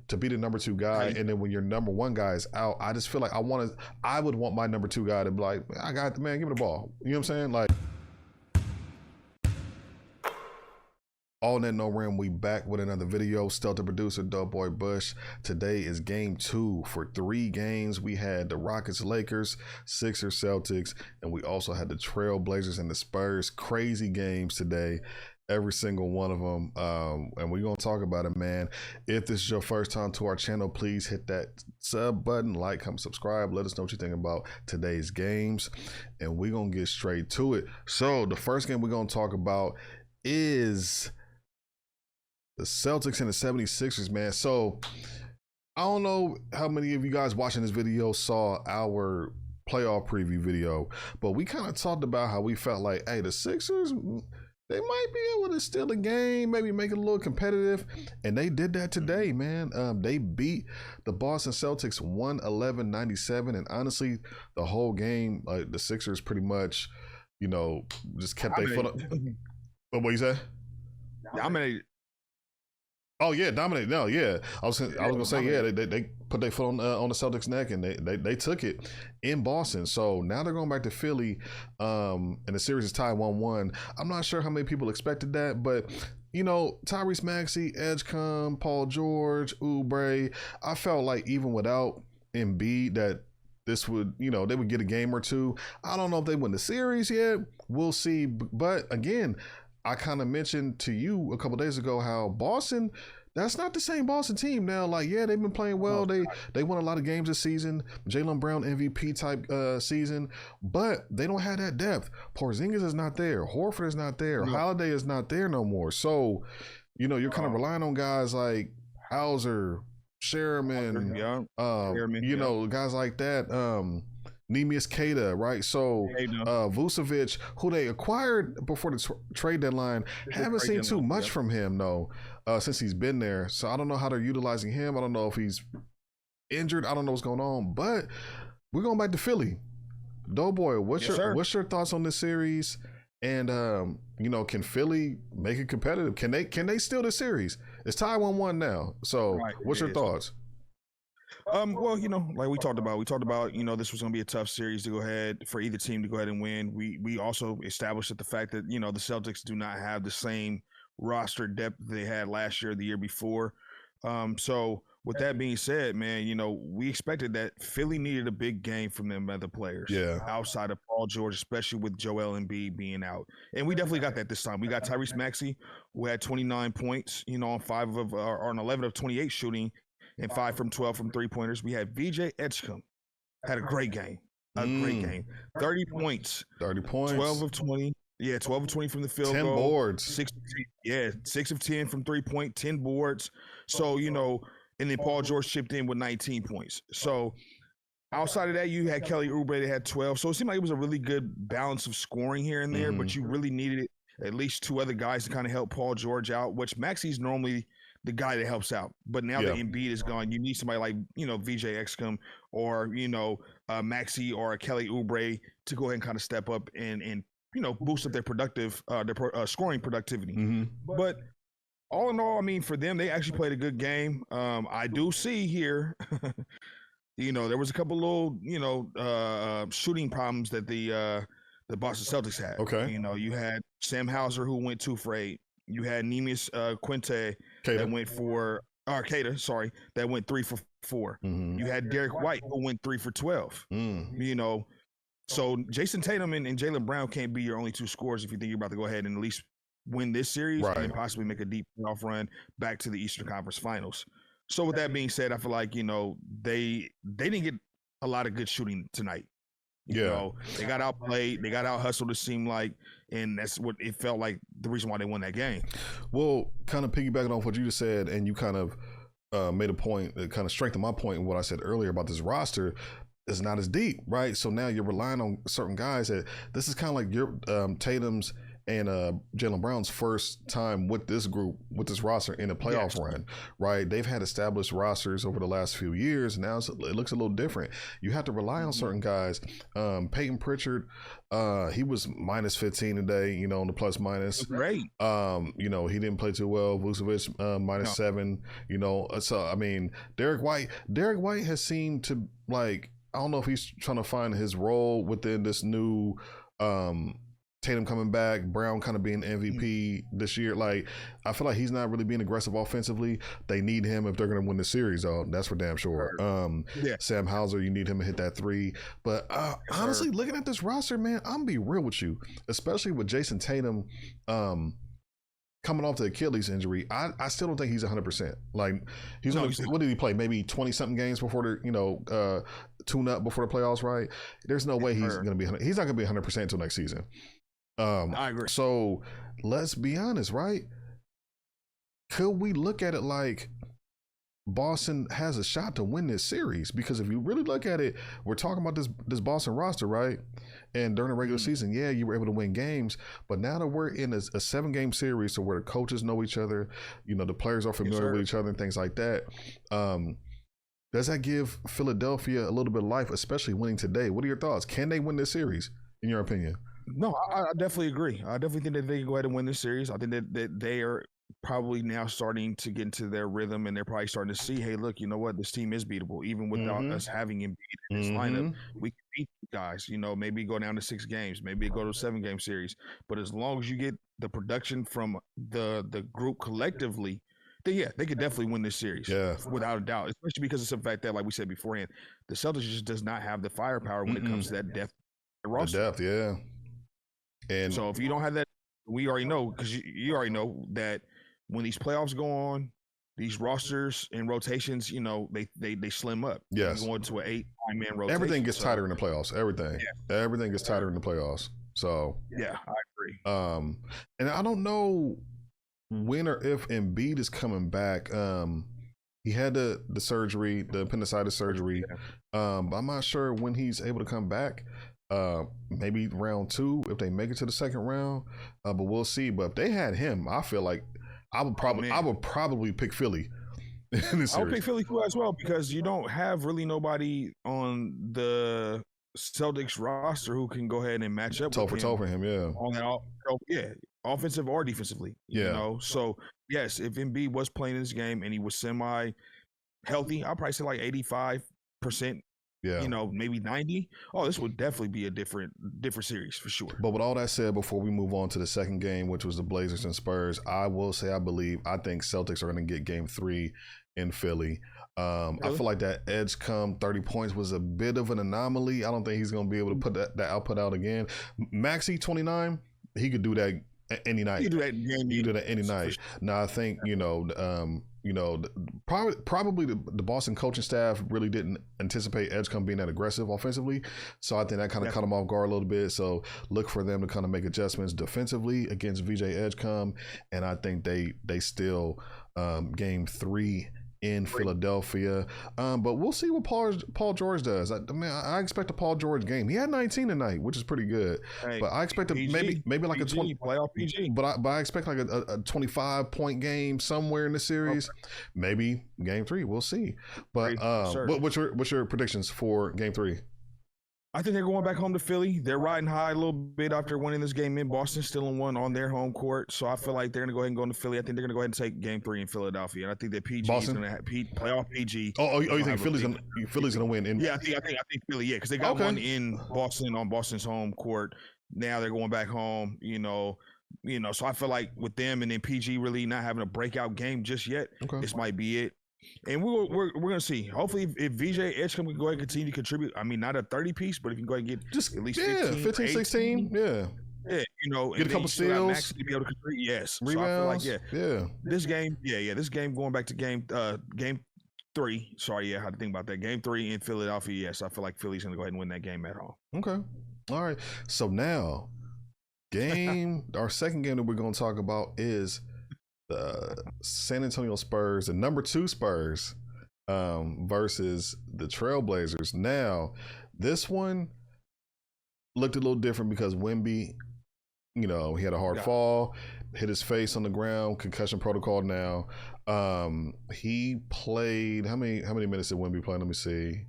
to be the number two guy, and then when your number one guy is out, I just feel like I would want my number two guy to be like, I got the man, give me the ball. You know what I'm saying? Like, all that no rim, we back with another video. Stelter producer, Doughboy Bush. Today is game 2 for 3 games. We had the Rockets, Lakers, Sixers, Celtics, and we also had the Trail Blazers and the Spurs. Crazy games today. Every single one of them, and we're gonna talk about it, man. If this is your first time to our channel, please hit that sub button, like, comment, subscribe. Let us know what you think about today's games, and we're gonna get straight to it. So the first game we're gonna talk about is the Celtics and the 76ers, man. So I don't know how many of you guys watching this video saw our playoff preview video, but we kind of talked about how we felt like, hey, the Sixers, they might be able to steal a game, maybe make it a little competitive. And they did that today, man. They beat the Boston Celtics 111-97. And honestly, the whole game, like the Sixers pretty much, you know, just kept their foot up. What you say? Dominated. Oh yeah, dominate. No, yeah. I was gonna say, yeah, they put their foot on the Celtics' neck, and they took it in Boston. So now they're going back to Philly, and the series is tied 1-1. I'm not sure how many people expected that, but you know, Tyrese Maxey, Edgecombe, Paul George, Oubre, I felt like even without Embiid that this would, you know, they would get a game or two. I don't know if they win the series yet. We'll see. But again, I kind of mentioned to you a couple days ago how Boston, that's not the same Boston team now. Like, yeah, they've been playing well. They won a lot of games this season. Jaylen Brown MVP type season, but they don't have that depth. Porzingis is not there. Horford is not there. Holiday is not there no more. So, you know, you're kind of relying on guys like Hauser, Sherman, you know, guys like that. Neemias Queta, right? So Vucevic, who they acquired before the trade deadline, haven't seen too much from him though, since he's been there. So I don't know how they're utilizing him. I don't know if he's injured. I don't know what's going on. But we're going back to Philly. Doughboy, what's your thoughts on this series? And you know, can Philly make it competitive? Can they steal the series? It's tied 1-1 now. So what's your thoughts? Well, you know, like we talked about, you know, this was going to be a tough series to go ahead for either team to go ahead and win. We also established that the fact that, you know, the Celtics do not have the same roster depth they had last year, or the year before. So with that being said, man, you know, we expected that Philly needed a big game from them other players. Yeah. Outside of Paul George, especially with Joel Embiid being out. And we definitely got that this time. We got Tyrese Maxey, who had 29 points, you know, on 11 of 28 shooting, and 5 from 12 from 3-pointers. We had VJ Edgecombe, had a great game. Great game. 30 points. 12 of 20. Yeah, 12 of 20 from the field 10 goal. 10 boards. 6 of 10 from 3-point, 10 boards. So, you know, and then Paul George chipped in with 19 points. So outside of that, you had Kelly Oubre that had 12. So it seemed like it was a really good balance of scoring here and there, but you really needed at least 2 other guys to kind of help Paul George out, which Maxey's normally the guy that helps out. But now that Embiid is gone, you need somebody like, you know, VJ Edgecombe or, you know, Maxey or Kelly Oubre to go ahead and kind of step up and you know, boost up their scoring productivity. But all in all, I mean, for them, they actually played a good game. I do see here, you know, there was a couple little, you know, shooting problems that the Boston Celtics had. Okay. You know, you had Sam Hauser, who went 2 for 8. You had Neemias Queta that went that went 3 for 4. You had Derek White, who went 3 for 12. You know, so Jason Tatum and Jaylen Brown can't be your only 2 scorers if you think you're about to go ahead and at least win this series and possibly make a deep playoff run back to the Eastern Conference Finals. So with that being said, I feel like, you know, they didn't get a lot of good shooting tonight. You know, they got outplayed, they got out hustled, it seemed like, and that's what it felt like the reason why they won that game. Well, kind of piggybacking off what you just said, and you kind of made a point that kind of strengthened my point in what I said earlier about this roster is not as deep, right? So now you're relying on certain guys that this is kind of like your Tatum's and Jaylen Brown's first time with this group, with this roster in a playoff run, right? They've had established rosters over the last few years. Now it looks a little different. You have to rely on certain guys. Peyton Pritchard, he was minus 15 today, you know, on the plus minus. Great. You know, he didn't play too well. Vucevic, minus 7, you know. So, I mean, Derek White has seemed to, like, I don't know if he's trying to find his role within this new Tatum coming back, Brown kind of being MVP this year. Like, I feel like he's not really being aggressive offensively. They need him if they're going to win the series, though. That's for damn sure. Sam Hauser, you need him to hit that 3. But honestly, looking at this roster, man, I'm going to be real with you, especially with Jason Tatum coming off the Achilles injury. I still don't think he's 100%. Like, what did he play? Maybe 20-something games before the, you know, tune up before the playoffs, right? There's no way he's going to be, he's not going to be 100% until next season. I agree. So let's be honest, right? Could we look at it like Boston has a shot to win this series? Because if you really look at it, we're talking about this Boston roster, right? And during the regular season, yeah, you were able to win games, but now that we're in a 7-game series, so where the coaches know each other, you know, the players are familiar with each other and things like that. Does that give Philadelphia a little bit of life, especially winning today? What are your thoughts? Can they win this series, in your opinion? No, I definitely agree. I definitely think that they can go ahead and win this series. I think that they are probably now starting to get into their rhythm, and they're probably starting to see, hey, look, you know what? This team is beatable. Even without us having Embiid in this lineup, we can beat you guys. You know, maybe go down to 6 games, maybe go to a 7-game series. But as long as you get the production from the group collectively, then yeah, they could definitely win this series, without a doubt. Especially because of the fact that, like we said beforehand, the Celtics just does not have the firepower when it comes to that depth. The depth, yeah. And so if you don't have that, we already know, because you already know that when these playoffs go on, these rosters and rotations, you know, they slim up. Yes. Going to an 8-9-man rotation. Everything gets tighter in the playoffs. Everything gets tighter in the playoffs. So yeah, I agree. And I don't know when or if Embiid is coming back. He had the surgery, the appendicitis surgery. But I'm not sure when he's able to come back. Maybe round 2 if they make it to the second round, but we'll see. But if they had him, I feel like I would probably pick Philly. I would pick Philly too as well, because you don't have really nobody on the Celtics roster who can go ahead and match up toe for toe for him. On that, offensive or defensively. You know, so yes, if Embiid was playing this game and he was semi healthy, I'd probably say like 85%. You know, maybe 90. Oh, this would definitely be a different series for sure. But with all that said, before we move on to the second game, which was the Blazers and Spurs, I will say I think Celtics are going to get game 3 in Philly. Really? I feel like that edge come 30 points was a bit of an anomaly. I don't think he's going to be able to put that output out again. Maxey 29, he could do that any night. He could do that any night. Now I think probably the Boston coaching staff really didn't anticipate Edgecombe being that aggressive offensively, so I think that kind of caught him off guard a little bit. So look for them to kind of make adjustments defensively against VJ Edgecombe, and I think they still game 3 in Philadelphia. But we'll see what Paul George does. I expect a Paul George game. He had 19 tonight, which is pretty good. But I expect maybe like PG, a 20 playoff PG. But I expect like a 25-point game somewhere in the series. Maybe game 3. We'll see. But what's your predictions for game 3? I think they're going back home to Philly. They're riding high a little bit after winning this game in Boston, still in 1 on their home court. So I feel like they're going to go ahead and go into Philly. I think they're going to go ahead and take game 3 in Philadelphia. And I think that PG is going to have playoff PG. You think Philly's going to win? I think Philly, because they got one in Boston on Boston's home court. Now they're going back home, you know. So I feel like with them and then PG really not having a breakout game just yet, this might be it. And we're going to see. Hopefully, if VJ Edgecombe can go ahead and continue to contribute, I mean, not a 30-piece, but if you can go ahead and get just at least 15, 16, yeah, get a couple steals, Max to be able to contribute, yes. Rebounds, so I feel like, this game, this game going back to game 3. Sorry, I had to think about that. Game 3 in Philadelphia, yes. I feel like Philly's going to go ahead and win that game at home. Okay, all right. So now, our second game that we're going to talk about is the San Antonio Spurs, the number 2 Spurs, versus the Trailblazers. Now, this one looked a little different because Wemby he had a hard fall, hit his face on the ground, concussion protocol now. He played how many minutes did Wemby play? Let me see.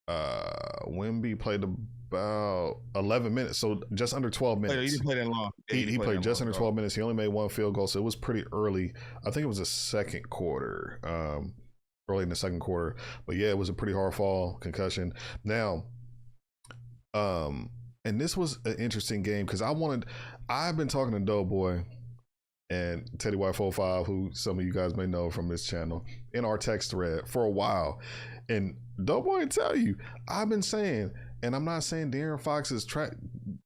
Wemby played about 11 minutes, so just under 12 minutes. He didn't play that long. He played just under 12 minutes. He only made one field goal, so it was pretty early. I think it was the second quarter, early in the second quarter. But yeah, it was a pretty hard fall, concussion. Now, and this was an interesting game because I've been talking to Doughboy and Teddy White 45, who some of you guys may know from this channel, in our text thread for a while. And Doughboy will tell you, I've been saying, and I'm not saying De'Aaron Fox is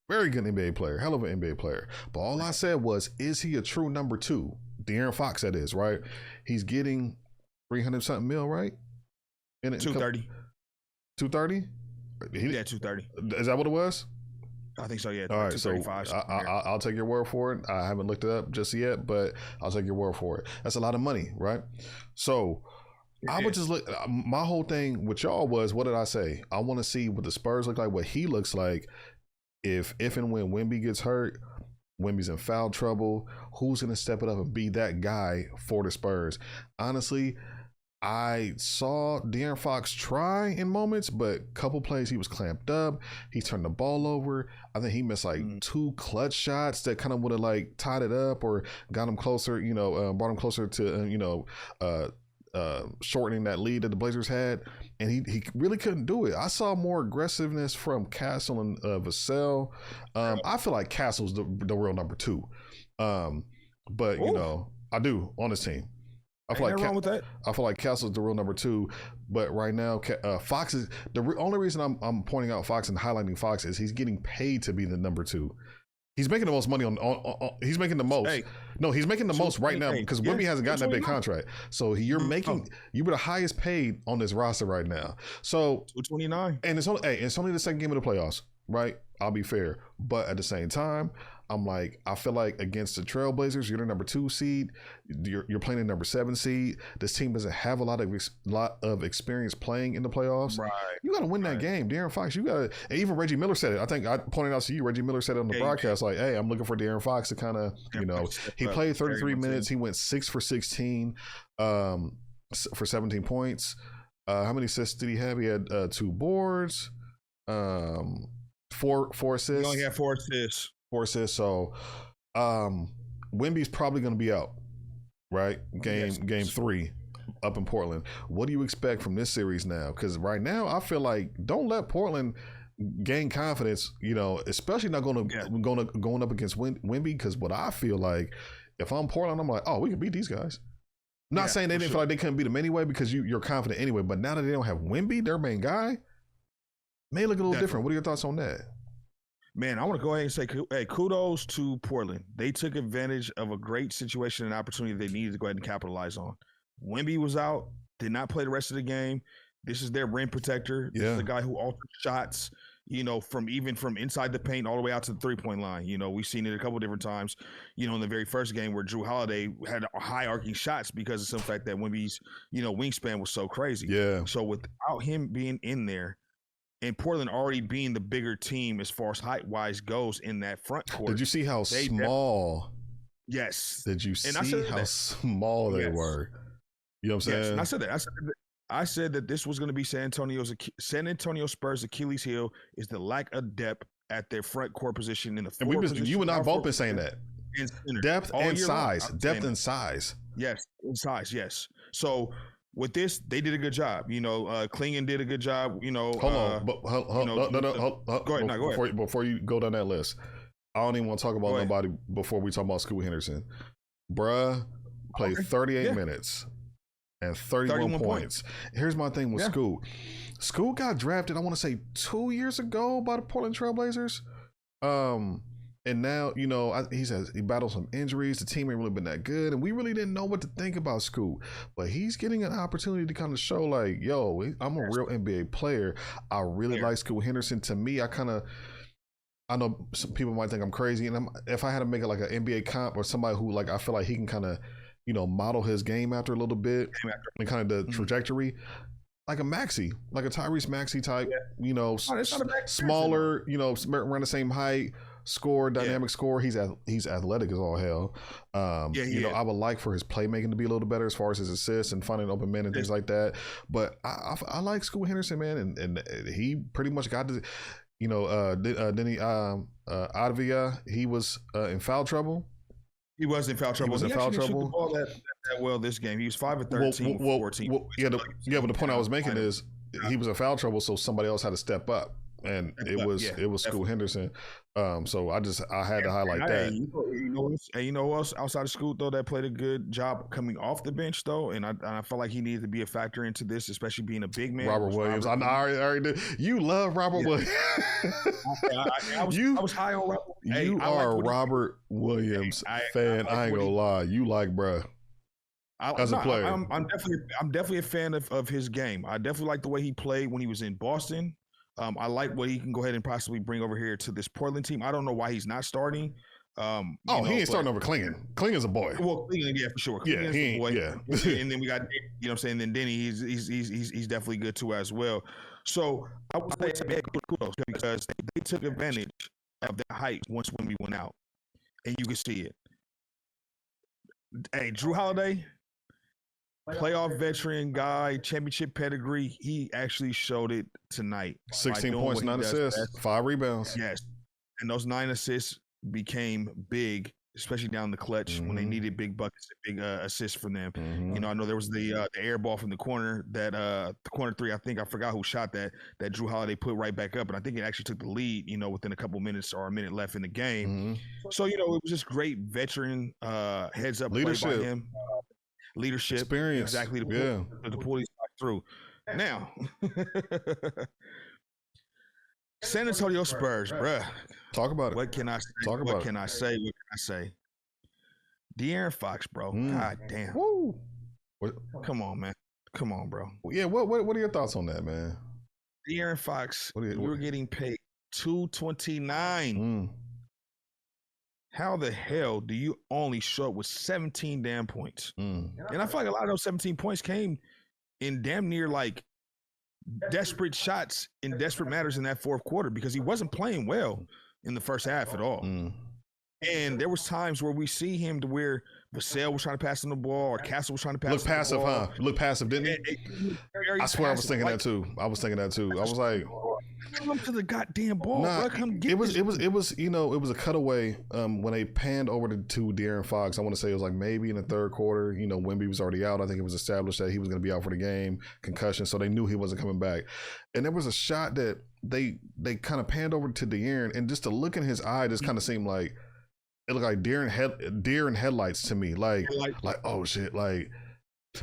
very good NBA player, hell of an NBA player. But all I said was, is he a true number two? De'Aaron Fox, that is, right? He's getting 300 something mil, right? 230. 230? Yeah, 230. Is that what it was? I think so, yeah. All right, so I'll take your word for it. I haven't looked it up just yet, but I'll take your word for it. That's a lot of money, right? So I would just look. My whole thing with y'all was, what did I say? I want to see what the Spurs look like, what he looks like if and when Wemby gets hurt, Wemby's in foul trouble. Who's going to step it up and be that guy for the Spurs? Honestly, I saw De'Aaron Fox try in moments, but a couple plays he was clamped up. He turned the ball over. I think he missed like two clutch shots that kind of would have like tied it up or got him closer, brought him closer to, shortening that lead that the Blazers had. And he really couldn't do it. I saw more aggressiveness from Castle and Vassell. I feel like Castle's the real number two. But, I do on this team. I feel like Castle's the real number two, but right now Fox is the only reason I'm pointing out Fox and highlighting Fox is he's getting paid to be the number two. He's making the most money on he's making the most. Hey, no, he's making the most right now because Wemby hasn't gotten that big contract. So you're the highest paid on this roster right now. So 229, and it's only the second game of the playoffs, right? I'll be fair, but at the same time, I feel like against the Trailblazers, you're the number 2 seed. You're playing the number 7 seed. This team doesn't have a lot of experience playing in the playoffs. Right. You got to win that game, De'Aaron Fox. You got to. And even Reggie Miller said it. I think I pointed out to you. Reggie Miller said it on the broadcast, like, "Hey, I'm looking for De'Aaron Fox to kind of, he played 33 minutes. He went 6 for 16, for 17 points. How many assists did he have? He had 2 boards, 4 assists. He only had 4 assists. 4 assists. So Wemby's probably going to be out, right? Game 3 up in Portland. What do you expect from this series now? Because right now I feel like don't let Portland gain confidence, especially not going up against Wemby. Because what I feel like, if I'm Portland, I'm like, oh, we can beat these guys. I'm not saying they didn't feel like they couldn't beat them anyway, because you're confident anyway. But now that they don't have Wemby, their main guy, may look a little different. What are your thoughts on that? Man, I want to go ahead and say, hey, kudos to Portland. They took advantage of a great situation and opportunity they needed to go ahead and capitalize on. Wemby was out, did not play the rest of the game. This is their rim protector. This is the guy who altered shots, from inside the paint all the way out to the 3-point line. We've seen it a couple different times, in the very first game where Drew Holiday had high arcing shots because of some fact that Wemby's, wingspan was so crazy. Yeah. So without him being in there, and Portland already being the bigger team as far as height-wise goes in that front court. Did you see how small? Yes. Did you see how small they were? You know what I'm saying? Yes. And I said that this was going to be San Antonio Spurs' Achilles heel is the lack of depth at their front court position in the forward position. You and I both been saying that. Depth and size. Yes, and size, yes. So with this, they did a good job. Klingon did a good job. Hold on. Go ahead. Before you go down that list, I don't even want to talk about nobody before we talk about Scoot Henderson. Bruh played 38 minutes and 31 points. Here's my thing with Scoot. Scoot got drafted, I want to say 2 years ago by the Portland Trailblazers. And now, he battled some injuries. The team ain't really been that good. And we really didn't know what to think about Scoot. But he's getting an opportunity to kind of show like, yo, I'm a real NBA player. I really like Scoot Henderson. To me, I know some people might think I'm crazy. And if I had to make it like an NBA comp or somebody who I feel like he can kind of, model his game after a little bit and kind of the trajectory. Like a Maxey, like a Tyrese Maxey type, smaller, around the same height. score, dynamic score. He's athletic as all hell. I would like for his playmaking to be a little better as far as his assists and finding open men and things like that. But I like Scoot Henderson, man, and he pretty much got to, Denny Advia, he was in foul trouble. He was in foul trouble. He was in foul trouble. Shoot the ball that well this game. He was 5 of 13, 14. But the point I was making is he was in foul trouble, so somebody else had to step up, and it was Scoot Henderson. So I had to highlight that. You know who else outside of Scoot though that played a good job coming off the bench though, and I felt like he needed to be a factor into this, especially being a big man. Robert Williams. I already did. You love Robert Williams. I was high on Robert. You are a Robert Williams fan. I ain't gonna lie. You like bruh. As a player, I'm definitely a fan of his game. I definitely like the way he played when he was in Boston. I like what he can go ahead and possibly bring over here to this Portland team. I don't know why he's not starting. He ain't starting over Klingon. Klingon's a boy. Well, Klingon, yeah, for sure. Klingon's a boy. Yeah. And then we got, you know what I'm saying? Then Denny, he's definitely good too as well. So I would say kudos because they took advantage of that hype once when we went out, and you could see it. Hey, Drew Holiday, playoff veteran guy, championship pedigree. He actually showed it tonight. 16 points, 9 assists, 5 rebounds. Yes, and those 9 assists became big, especially down the clutch when they needed big buckets, big assists from them. You know, I know there was the air ball from the corner that the corner three. I think I forgot who shot that Drew Holiday put right back up, and I think it actually took the lead. You know, within a couple minutes or a minute left in the game. So it was just great veteran heads up leadership play by him. Leadership, experience, exactly. The pull these through. Now, San Antonio Spurs, bruh. Talk about it. What can I say? What can I say? De'Aaron Fox, bro. God damn. Woo. Come on, man. Come on, bro. Yeah. What are your thoughts on that, man? De'Aaron Fox, we were getting paid $229. How the hell do you only show up with 17 damn points? And I feel like a lot of those 17 points came in damn near like desperate shots in desperate matters in that fourth quarter because he wasn't playing well in the first half at all. And there was times where we see him to where Vassell was trying to pass him the ball or Castle was trying to pass him the ball. Look passive, huh? Look passive, didn't he? I swear I was thinking that too. I was like, come to the goddamn ball, bro. Come get it was a cutaway when they panned over to De'Aaron Fox. I want to say it was like maybe in the third quarter. Wemby was already out. I think it was established that he was going to be out for the game, concussion, so they knew he wasn't coming back. And there was a shot that they kind of panned over to De'Aaron, and just to look in his eye, just kind of seemed like it looked like deer in headlights to me. Like oh shit, like.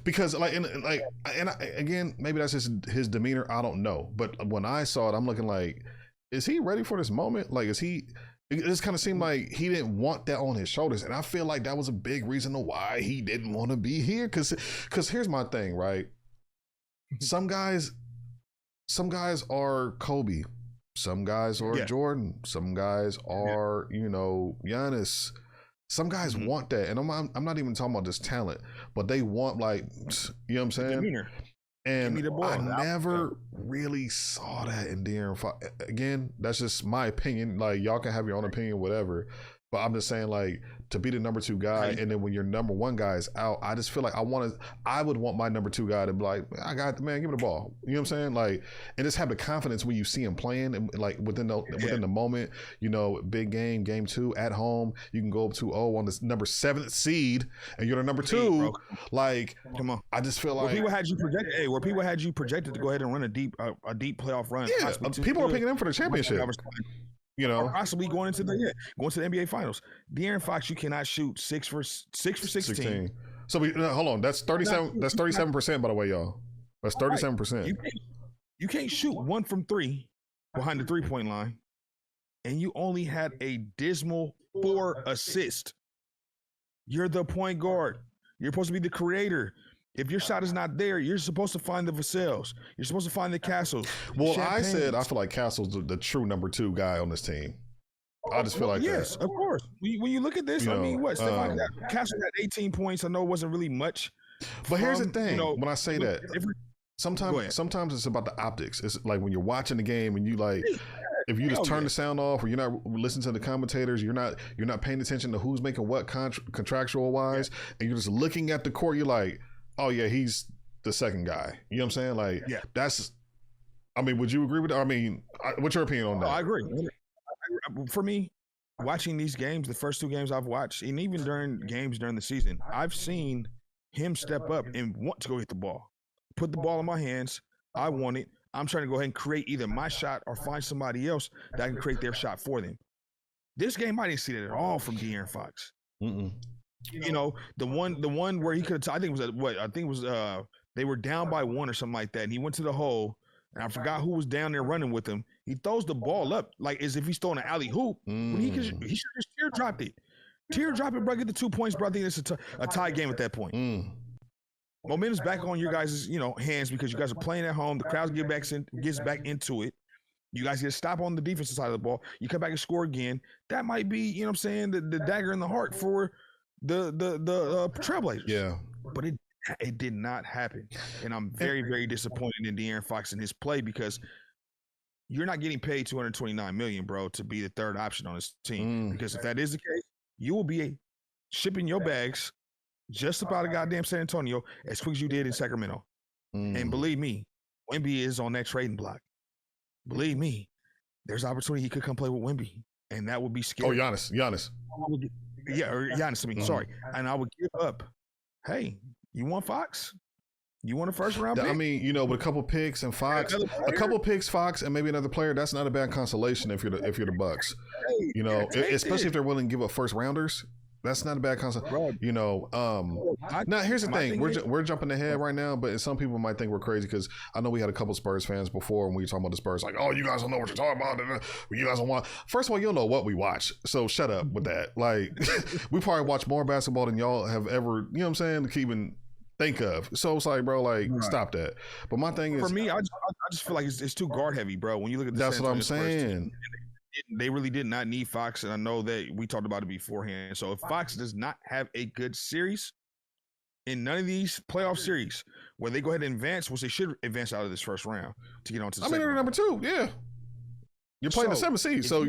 Because again, maybe that's just his demeanor. I don't know. But when I saw it, I'm looking like, is he ready for this moment? Like, it just kind of seemed like he didn't want that on his shoulders. And I feel like that was a big reason why he didn't want to be here. Cause here's my thing, right? Some guys are Kobe. Some guys are Jordan. Some guys are, Giannis. Some guys want that, and I'm not even talking about just talent, but they want what I'm saying? Demeanor. And I never really saw that in De'Aaron Fox. Again, that's just my opinion. Like, y'all can have your own opinion, whatever. But I'm just saying, like, to be the number 2 guy, and then when your number 1 guy is out, I just feel like I would want my number 2 guy to be like, I got the man, give me the ball. You know what I'm saying? Like, and just have the confidence when you see him playing, and like within the moment, big game 2 at home, you can go up 2-0 on this number 7th seed, and you're the number 2. Like, come on, I just feel like where people had you projected to go ahead and run a deep playoff run. Yeah, people are picking them for the championship. Possibly going into the NBA Finals. De'Aaron Fox, you cannot shoot 6 for 16. So hold on, that's 37. That's 37%, by the way, y'all. That's 37%. You can't shoot 1 from 3 behind the 3-point line, and you only had a dismal 4 assists. You're the point guard. You're supposed to be the creator. If your shot is not there, you're supposed to find the Vassells. You're supposed to find the Castles. Well, I feel like Castle's the true number 2 guy on this team. I just feel like yes, of course. When you look at this, Stephon Castle got 18 points. I know it wasn't really much. But here's the thing. When I say that, sometimes it's about the optics. It's like when you're watching the game and you like, if you just Hell turn yeah. the sound off, or you're not listening to the commentators, you're not paying attention to who's making what contractual wise, and you're just looking at the court, you're like, oh yeah, he's the second guy. You know what I'm saying? Like that's. I mean, would you agree with that? I mean, what's your opinion on that? I agree. For me, watching these games, the first two games I've watched, and even during games during the season, I've seen him step up and want to go hit the ball. Put the ball in my hands. I want it. I'm trying to go ahead and create either my shot or find somebody else that can create their shot for them. This game, I didn't see that at all from De'Aaron Fox. Mm-mm. You know, the one where he could have, I think it was they were down by one or something like that, and he went to the hole. And I forgot who was down there running with him. He throws the ball up like as if he's throwing an alley hoop. When he should have just teardropped it. Teardrop it, bro. Get the 2 points, bro. I think it's a tie game at that point. Momentum's back on your guys' hands because you guys are playing at home. The crowd gets back into it. You guys get a stop on the defensive side of the ball. You come back and score again. That might be, you know what I'm saying, the dagger in the heart for the Trailblazers. Yeah. But it did not happen. And I'm very, very disappointed in De'Aaron Fox and his play because you're not getting paid $229 million, bro, to be the third option on this team. Because if that is the case, you will be shipping your bags just about a goddamn San Antonio as quick as you did in Sacramento. And believe me, Wemby is on that trading block. Believe me, there's opportunity he could come play with Wemby, and that would be scary. Oh, Giannis. Or Giannis, I mean, sorry. And I would give up, hey, you want Fox? You want a first round pick? I mean, with a couple picks and Fox, and maybe another player, that's not a bad consolation if you're the Bucks. Especially if they're willing to give up first rounders. That's not a bad concept. Now, here's the thing. We're jumping ahead right now, but some people might think we're crazy because I know we had a couple Spurs fans before when we were talking about the Spurs, like, oh, you guys don't know what you're talking about. You guys don't want. First of all, you don't know what we watch, so shut up with that. Like, we probably watch more basketball than y'all have ever, you know what I'm saying, to even think of. So it's like, bro, like, stop that. But my thing is, for me, I just feel like it's too guard heavy, bro. When you look at that's what I'm saying. They really did not need Fox, and I know that we talked about it beforehand. So if Fox does not have a good series in none of these playoff series where they go ahead and advance, which they should advance out of this first round to get on to the second they're round. number 2, yeah. You're playing the 7th seed, so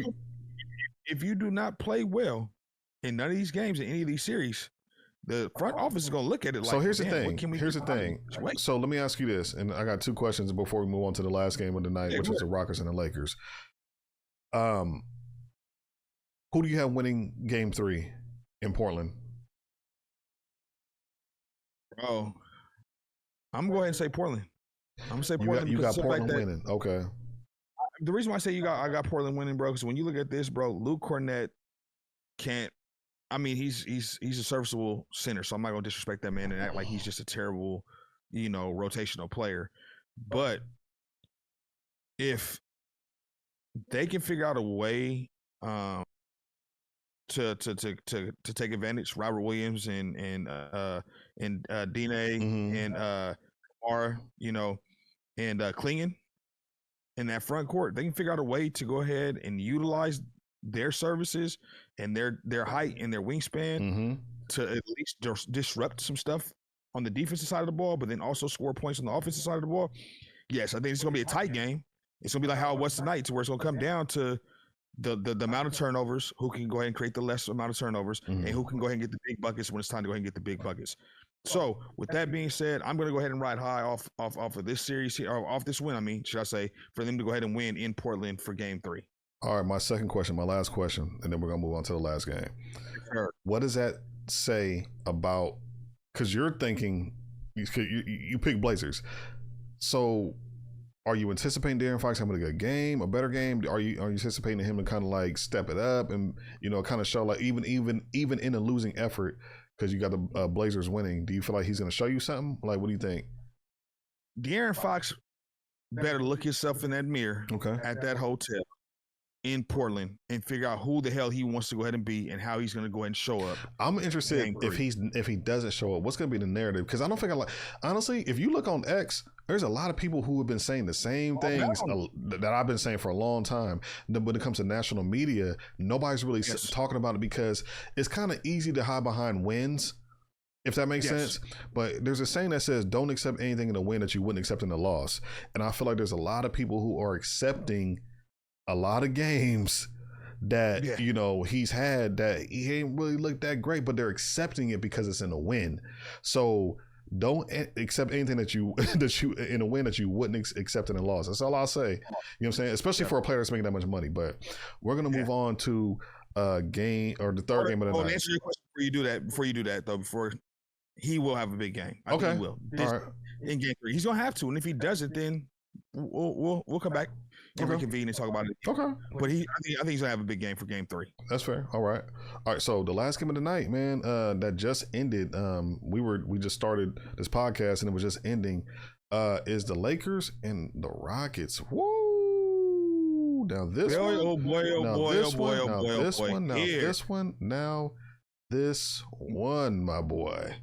if you do not play well in none of these games in any of these series, the front office is going to look at it like, so here's the thing. So let me ask you this, and I got 2 questions before we move on to the last game of the night, which is the Rockets and the Lakers. Who do you have winning Game 3 in Portland? Oh, I'm gonna go ahead and say Portland. I'm gonna say Portland. You got Portland winning. Okay. The reason why I say I got Portland winning, bro, because when you look at this, bro, Luke Cornett can't. I mean, he's a serviceable center, so I'm not gonna disrespect that man and act like he's just a terrible, rotational player. But if they can figure out a way to take advantage, Robert Williams and Dine and Kamara, and Klingon in that front court, they can figure out a way to go ahead and utilize their services and their height and their wingspan to at least disrupt some stuff on the defensive side of the ball, but then also score points on the offensive side of the ball. Yes, I think it's going to be a tight game. It's going to be like how it was tonight, to where it's going to come down to the amount of turnovers, who can go ahead and create the less amount of turnovers, and who can go ahead and get the big buckets when it's time to go ahead and get the big buckets. So with that being said, I'm going to go ahead and ride high off of this series here, or off this win, should I say, for them to go ahead and win in Portland for Game 3. All right, my last question, and then we're going to move on to the last game. Sure. What does that say about, because you're thinking, you pick Blazers. So are you anticipating De'Aaron Fox having a good game, a better game? Are you anticipating him to kind of like step it up and kind of show, like, even in a losing effort, because you got the Blazers winning, do you feel like he's going to show you something? Like, what do you think? De'Aaron Fox better look himself in that mirror at that hotel in Portland and figure out who the hell he wants to go ahead and be and how he's going to go ahead and show up. I'm interested if he doesn't show up, what's going to be the narrative? Because I don't think honestly, if you look on X, there's a lot of people who have been saying the same things that I've been saying for a long time. When it comes to national media, nobody's really talking about it because it's kind of easy to hide behind wins, if that makes sense. But there's a saying that says, don't accept anything in a win that you wouldn't accept in a loss. And I feel like there's a lot of people who are accepting a lot of games that Yeah. he's had that he ain't really looked that great, but they're accepting it because it's in a win. So don't accept anything that you in a win that you wouldn't accept in a loss. That's all I'll say. You know what I'm saying? Especially for a player that's making that much money. But we're gonna move on to game or the third game of the night. Answer your question before you do that though. Before he will have a big game. I think he will. All right. In game 3, he's gonna have to, and if he doesn't, then we'll come back and reconvene and talk about it. Okay. But I think he's gonna have a big game for game 3. That's fair. All right. So the last game of the night, man, that just ended. We just started this podcast and it was just ending. Is the Lakers and the Rockets. Woo! Now this one, my boy.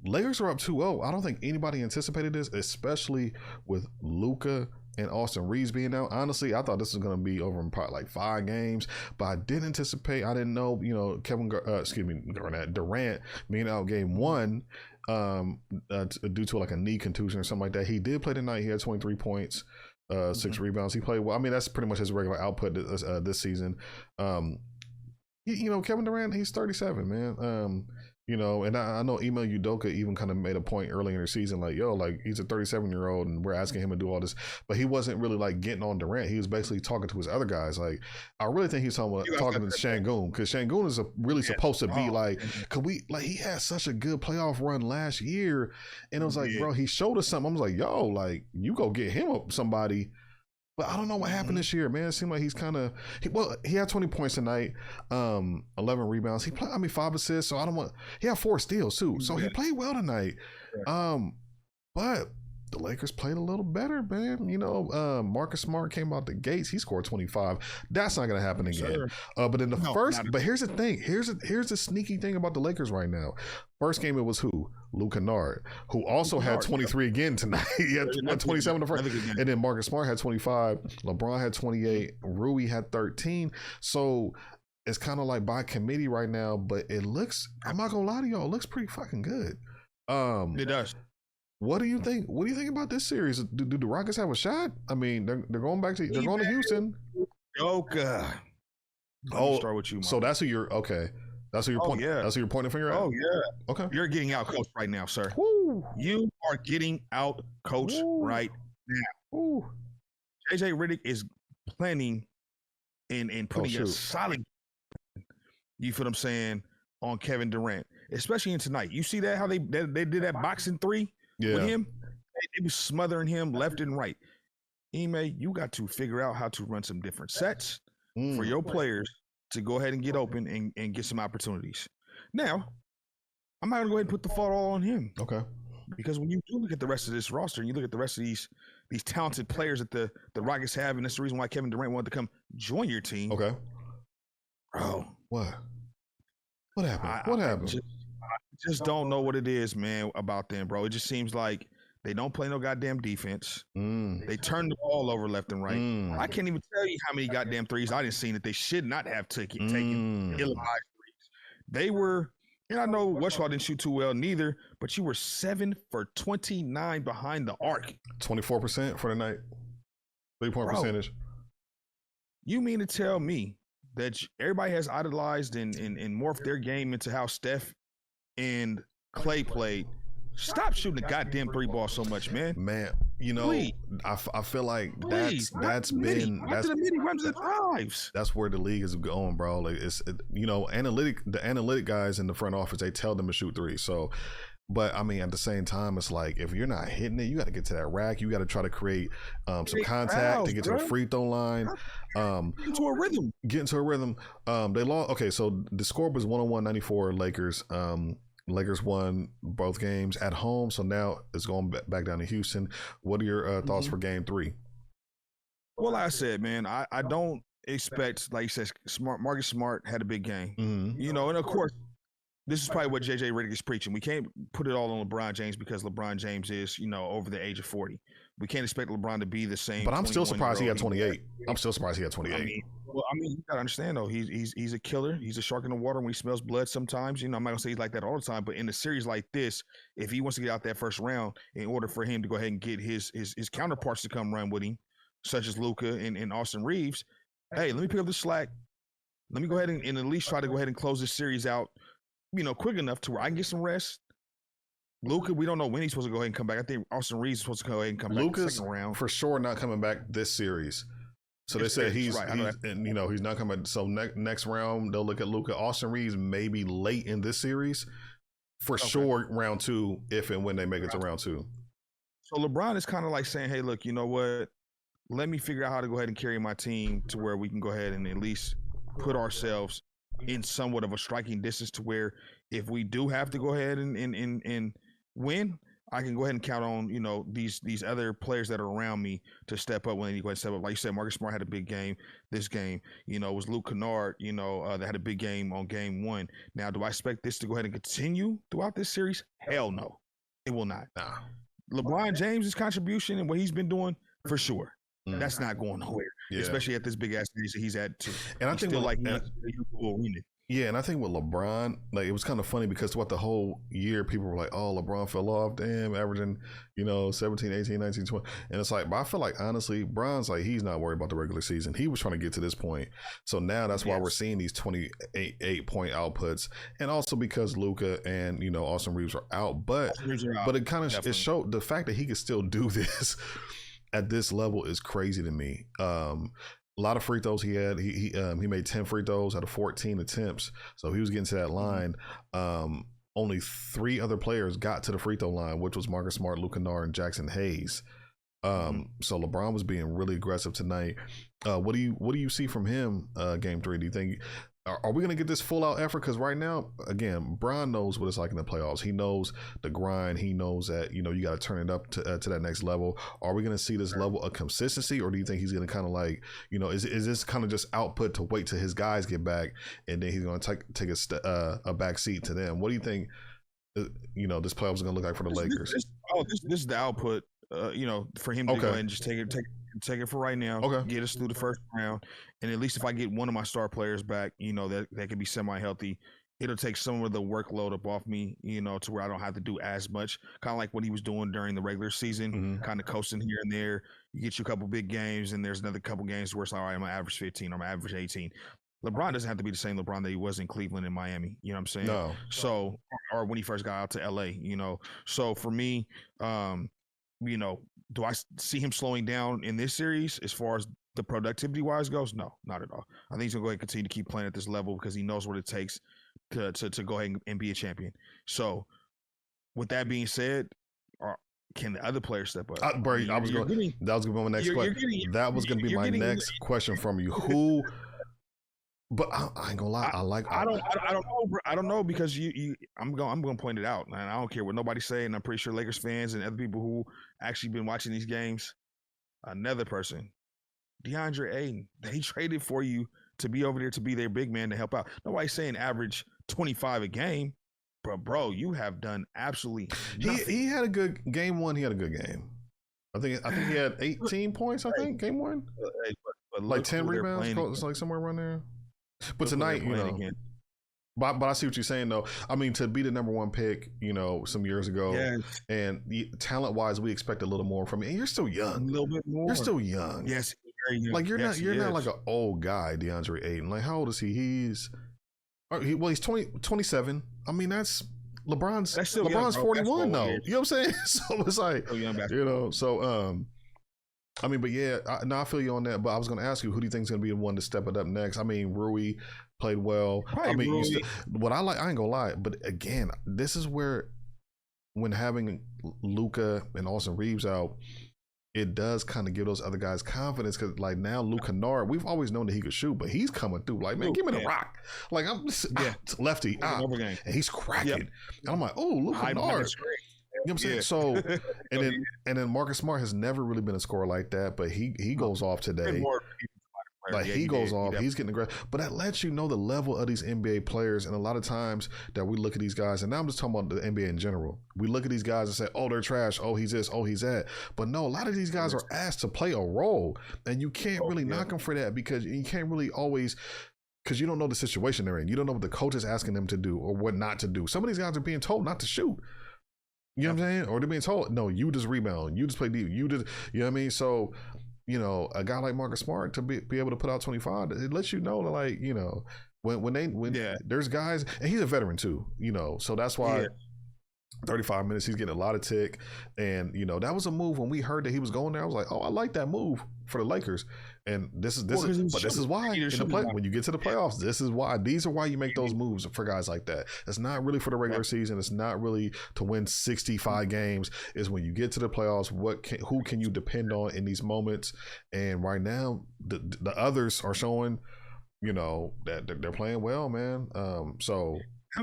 Lakers are up 2-0. I don't think anybody anticipated this, especially with Luka and Austin Reaves being out. Honestly, I thought this was going to be over in probably like 5 games, but I didn't anticipate. I didn't know, Durant being out game 1 due to like a knee contusion or something like that. He did play tonight. He had 23 points, 6 rebounds. He played well. I mean, that's pretty much his regular output this season. Kevin Durant, he's 37, man. And I know Ime Udoka even kind of made a point earlier in the season, like, he's a 37-year-old and we're asking him to do all this, but he wasn't really like getting on Durant. He was basically talking to his other guys. Like, I really think he's talking to Şengün, because Şengün is really supposed to be he had such a good playoff run last year, and it was like, bro, he showed us something. I was like, you go get him somebody. But I don't know what happened this year, man. It seemed like he's kind of he had 20 points tonight, 11 rebounds. He played 5 assists, so he had 4 steals too. So he played well tonight. But the Lakers played a little better, man. Marcus Smart came out the gates. He scored 25. That's not going to happen again. But in the but here's the thing. Here's the sneaky thing about the Lakers right now. First game, it was who? Luka Nard, who also had 23 again tonight. He had 27 the first. And then Marcus Smart had 25. LeBron had 28. Rui had 13. So it's kind of like by committee right now, but it looks, I'm not going to lie to y'all, it looks pretty fucking good. It does. What do you think? What do you think about this series? Do the Rockets have a shot? I mean, they're going back to Houston. Luka. Start with you, Mark. So that's who you're okay. That's who you're pointing. Yeah. That's who you're pointing finger at. Oh yeah. Okay. You're getting out coached right now, sir. Woo. You are getting out coached right now. Woo. JJ Redick is planning and putting a solid. You feel what I'm saying on Kevin Durant, especially in tonight. You see that how they did that boxing 3 with him. They was smothering him left and right. Ime, you got to figure out how to run some different sets for your players to go ahead and get open and get some opportunities. Now, I'm not going to go ahead and put the fault all on him. Okay. Because when you do look at the rest of this roster and you look at the rest of these talented players that the Rockets have, and that's the reason why Kevin Durant wanted to come join your team. Okay. Bro. What? What happened? What happened? I just don't know what it is, man, about them, bro. It just seems like they don't play no goddamn defense. They turn the ball over left and right. I can't even tell you how many goddamn threes I didn't see that they should not have taken ill-advised threes. They were, and I know Westphal didn't shoot too well neither, but you were 7 for 29 behind the arc. 24% for the night. 3-point percentage. You mean to tell me that everybody has idolized and morphed their game into how Steph and Clay played? Stop shooting the goddamn 3-ball so much, man. Man, I feel like that's been the drives. That's where the league is going, bro. Like the analytic guys in the front office, they tell them to shoot 3. So, but I mean, at the same time, it's like if you're not hitting it, you got to get to that rack. You got to try to create some contact to get to the free throw line. Get into a rhythm. They lost. Okay, so the score was 101-94 Lakers. Lakers won both games at home, so now it's going back down to Houston. What are your thoughts for Game 3? Well, like I said, man, I don't expect, like you said, Marcus Smart had a big game. And of course, this is probably what JJ Redick is preaching. We can't put it all on LeBron James because LeBron James is, over the age of 40. We can't expect LeBron to be the same. But I'm still surprised he had 28. I'm still surprised he had 28. I mean, you gotta understand though. He's a killer. He's a shark in the water when he smells blood. Sometimes, I'm not gonna say he's like that all the time. But in a series like this, if he wants to get out that first round, in order for him to go ahead and get his counterparts to come run with him, such as Luka and Austin Reaves, hey, let me pick up the slack. Let me go ahead and at least try to go ahead and close this series out, quick enough to where I can get some rest. Luka, we don't know when he's supposed to go ahead and come back. I think Austin Reaves is supposed to go ahead and come back in the second round. For sure not coming back this series. So they said he's not coming. So next round they'll look at Luka. Austin Reaves maybe late in this series. For sure, round 2, if and when they make it to round 2. So LeBron is kind of like saying, hey, look, you know what? Let me figure out how to go ahead and carry my team to where we can go ahead and at least put ourselves in somewhat of a striking distance to where if we do have to go ahead and win, I can go ahead and count on, these other players that are around me to step up when they go ahead and step up. Like you said, Marcus Smart had a big game this game. It was Luke Kennard, that had a big game on game 1. Now, do I expect this to go ahead and continue throughout this series? Hell no. It will not. Nah. LeBron James' contribution and what he's been doing, for sure. That's not going nowhere, especially at this big ass stage that he's at too. And I think still he will win it. Yeah, and I think with LeBron, like it was kind of funny because throughout the whole year, people were like, "Oh, LeBron fell off, damn, averaging 17, 18, 19, 20." And it's like, but I feel like honestly, Bron's like he's not worried about the regular season. He was trying to get to this point, so now that's why we're seeing these 28-point outputs, and also because Luka and Austin Reaves are out. But it kind of it showed the fact that he could still do this at this level is crazy to me. A lot of free throws he had. He made 10 free throws out of 14 attempts, so he was getting to that line. Only 3 other players got to the free throw line, which was Marcus Smart, Luka Kennard, and Jackson Hayes. So LeBron was being really aggressive tonight. What do you see from him? Game 3. Do you think? Are we going to get this full out effort? Because right now, again, Bron knows what it's like in the playoffs. He knows the grind. He knows that, you got to turn it up to that next level. Are we going to see this level of consistency, or do you think he's going to kind of like, is this kind of just output to wait till his guys get back and then he's going to take a back seat to them? What do you think, this playoffs is going to look like for the Lakers? This is the output, for him to go ahead and just take it for right now. Get us through the first round, and at least if I get one of my star players back, that can be semi-healthy, it'll take some of the workload up off me, to where I don't have to do as much. Kind of like what he was doing during the regular season, kind of coasting here and there. You get you a couple big games, and there's another couple games where it's like, all right, I'm gonna average 15, or I'm gonna average 18. LeBron doesn't have to be the same LeBron that he was in Cleveland and Miami. You know what I'm saying? No. So, or when he first got out to LA. So for me, do I see him slowing down in this series as far as the productivity wise goes? No, not at all. I think he's gonna go ahead and continue to keep playing at this level because he knows what it takes to go ahead and be a champion. So, with that being said, can the other players step up? That was going to be my next question. That was going to be my next question from you. Who? But I ain't gonna lie. I don't know because I'm gonna point it out, and I don't care what nobody's saying. I'm pretty sure Lakers fans and other people who actually been watching these games. Another person, DeAndre Ayton, they traded for you to be over there to be their big man to help out. Nobody's saying average 25 a game, but bro, you have done absolutely nothing. He had a good game 1. He had a good game. I think he had 18 points. I think game 1, but like 10 rebounds. It's like somewhere around there. But tonight, but I see what you're saying though. I mean, to be the number 1 pick, some years ago, and talent wise, we expect a little more from you. And you're still young. A little bit more. You're still young. Yes, very young. Like you're not like an old guy, DeAndre Ayton. Like how old is he? He's 27. I mean, that's LeBron's. LeBron's 41 though. You know what I'm saying? So it's like So I mean, but yeah, I feel you on that. But I was going to ask you, who do you think is going to be the one to step it up next? I mean, Rui played well. I mean, what I ain't gonna lie, but again, this is where when having Luka and Austin Reaves out, it does kind of give those other guys confidence because, like, now Luka Kennard, we've always known that he could shoot, but he's coming through. Like, man, give me the rock. Like, I'm lefty, and he's cracking. And I'm like, oh, Luka Kennard. You know what I'm saying? So, and then Marcus Smart has never really been a scorer like that, but he goes off today. Like he goes off, he's getting aggressive. But that lets you know the level of these NBA players. And a lot of times that we look at these guys, and now I'm just talking about the NBA in general. We look at these guys and say, oh, they're trash. Oh, he's this. Oh, he's that. But no, a lot of these guys are asked to play a role. And you can't really knock them for that because you can't really always, because you don't know the situation they're in. You don't know what the coach is asking them to do or what not to do. Some of these guys are being told not to shoot. You know what I'm saying? Or they're being told, no, you just rebound. You just play deep. You know what I mean? So a guy like Marcus Smart to be able to put out 25, it lets you know that, like, when there's guys, and he's a veteran too, so that's why 35 minutes, he's getting a lot of tick. And that was a move when we heard that he was going there. I was like, oh, I like that move for the Lakers. And this is why when you get to the playoffs, these are why you make those moves for guys like that. It's not really for the regular season. It's not really to win 65 games. It's when you get to the playoffs, who can you depend on in these moments? And right now, the others are showing, that they're playing well, man. So how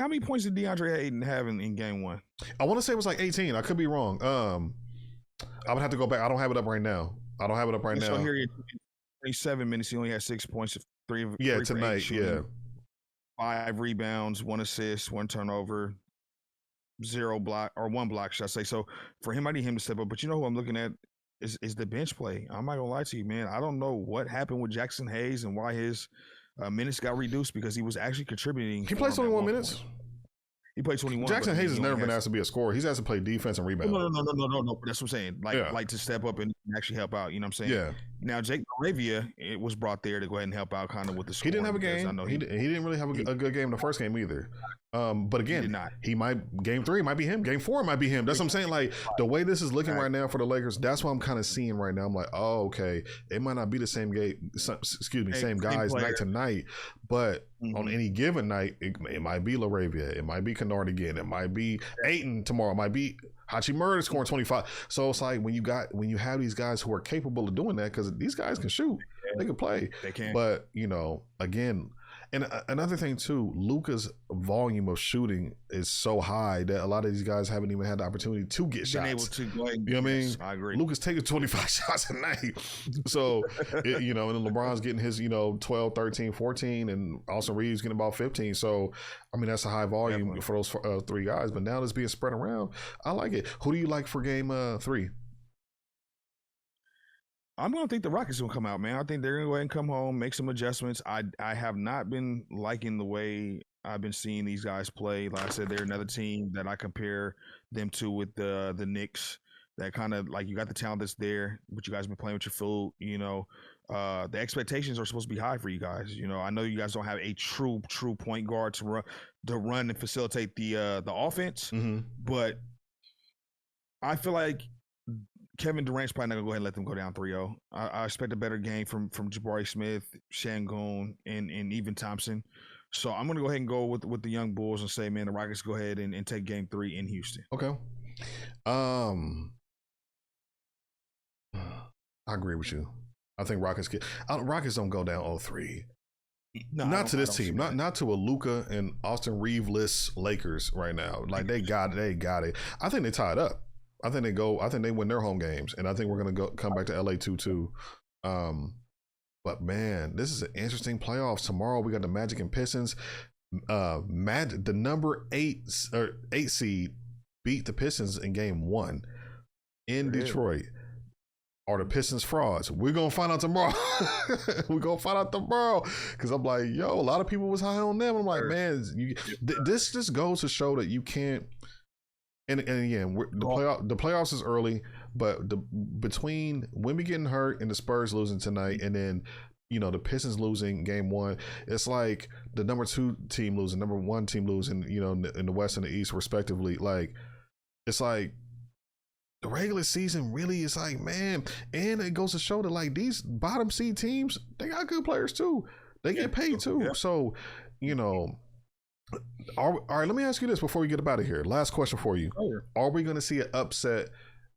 many points did DeAndre Ayton have in game one? I want to say it was like 18. I could be wrong. I would have to go back. I don't have it up right now. So here, 27 minutes. He only had 6 points, three tonight. Shooting, 5 rebounds, 1 assist, 1 turnover, 1 block, should I say? So for him, I need him to step up. But who I'm looking at is the bench play. I'm not gonna lie to you, man. I don't know what happened with Jackson Hayes and why his minutes got reduced, because he was actually contributing. He played 21 minutes. He played 21. Jackson Hayes has never been asked to be a scorer. He's asked to play defense and rebound. No. That's what I'm saying. Like to step up and actually help out. You know what I'm saying? Yeah. Now Jake Moravia, it was brought there to go ahead and help out kind of with the scoring. He didn't have a game. I know he didn't really have a good game in the first game either. But again, he might, game 3 might be him. Game 4 might be him. That's what I'm saying. Like, the way this is looking right now for the Lakers, that's what I'm kind of seeing right now. I'm like, oh, okay. It might not be the same game, same guys night to night, but on any given night, it might be LaRavia. It might be Kennard again. It might be Ayton tomorrow. It might be Hachimura scoring 25. So it's like when you have these guys who are capable of doing that, because these guys can shoot, they can play. They can. But, again, and another thing too, Luka's volume of shooting is so high that a lot of these guys haven't even had the opportunity to get shots. Able to go ahead and you know what I mean? I agree. Luka's taking 25 shots a night. So, and LeBron's getting his, 12, 13, 14, and also Reaves getting about 15. So, I mean, that's a high volume for those 3 guys. But now it's being spread around. I like it. Who do you like for game 3? I'm going to think the Rockets will come out, man. I think they're going to go ahead and come home, make some adjustments. I have not been liking the way I've been seeing these guys play. Like I said, they're another team that I compare them to with the Knicks. That kind of, like, you got the talent that's there, but you guys have been playing with your food. The expectations are supposed to be high for you guys. I know you guys don't have a true point guard to run and facilitate the offense, but I feel like Kevin Durant's probably not going to go ahead and let them go down 3-0. I expect a better game from Jabari Smith, Şengün, and even Thompson. So I'm going to go ahead and go with the young Bulls and say, man, the Rockets go ahead and take game 3 in Houston. Okay. I agree with you. I think Rockets don't go down 0-3. No, not to this team. Not to a Luka and Austin Reeves-less Lakers right now. Like, they got it. I think they tied up. I think they win their home games, and I think we're gonna come back to LA 2-2. But man, this is an interesting playoffs. Tomorrow we got the Magic and Pistons. The number 8 seed beat the Pistons in game 1 in Detroit. Are the Pistons frauds? We're gonna find out tomorrow. Because I'm like, a lot of people was high on them. I'm like, man, this just goes to show that you can't. And again, the playoffs is early, but between Wemby getting hurt and the Spurs losing tonight, and then the Pistons losing game 1, it's like the number 2 team losing, number 1 team losing, in the West and the East respectively. Like, it's like the regular season really is like, man, and it goes to show that, like, these bottom seed teams, they got good players too. They get paid too. Yeah. So, all right, let me ask you this before we get up out of here. Last question for you. Are we going to see an upset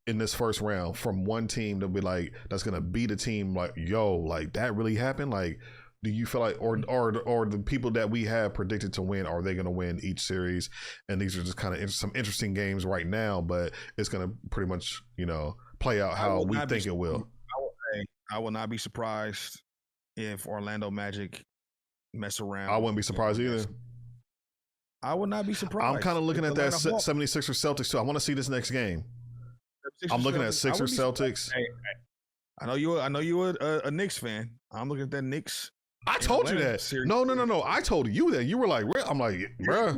in this first round from one team to be like, that's going to beat a team like, like that really happened? Like, do you feel like, or the people that we have predicted to win, are they going to win each series? And these are just kind of some interesting games right now, but it's going to pretty much, play out how we think it will. I will not be surprised if Orlando Magic mess around. I wouldn't be surprised either. I would not be surprised. I'm kind of looking at that 76ers Celtics too. I want to see this next game. I'm looking at Sixers Celtics. Hey, I know you a Knicks fan. I'm looking at that Knicks. I told you that. No. I told you that. You were like, I'm like, bruh.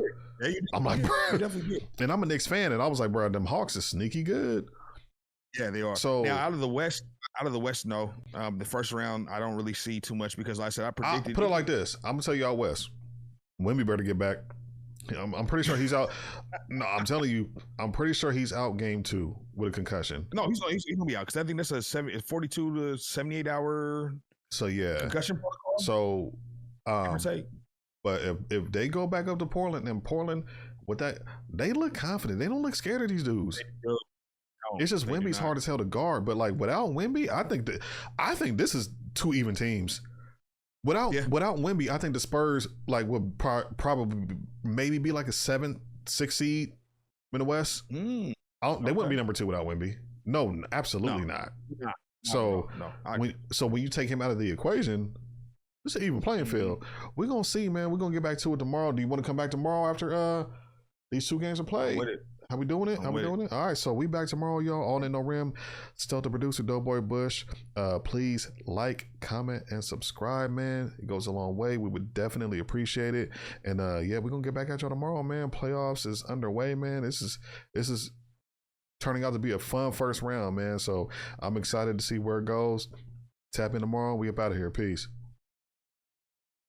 I'm like, bruh. And I'm a Knicks fan, and I was like, bruh, them Hawks is sneaky good. Yeah, they are. So now out of the West, Out of the West, no. The first round, I don't really see too much because, like I said, I I'll predicted. put it like this. I'm gonna tell you out West. Wemby better get back. I'm pretty sure he's out. No, I'm telling you, I'm pretty sure he's out game 2 with a concussion. No, he's gonna be out because I think that's a 42 to 78 hour So yeah, concussion protocol. So, Say. but if they go back up to Portland and Portland with that, they look confident. They don't look scared of these dudes. It's just Wemby's hard as hell to guard. But like without Wemby, I think this is 2 even teams. Without Wemby, I think the Spurs like would probably maybe be like a 7-6 seed in the West. They wouldn't be number 2 without Wemby. No, absolutely not. So when you take him out of the equation, it's an even playing field. We're gonna see, man. We're gonna get back to it tomorrow. Do you want to come back tomorrow after these 2 games are played? How we doing it? How we doing it? All right, so we back tomorrow, y'all. All in no rim. Still the producer, Doughboy Bush. Please like, comment, and subscribe, man. It goes a long way. We would definitely appreciate it. And yeah, we're gonna get back at y'all tomorrow, man. Playoffs is underway, man. This is turning out to be a fun first round, man. So I'm excited to see where it goes. Tap in tomorrow. We up out of here. Peace.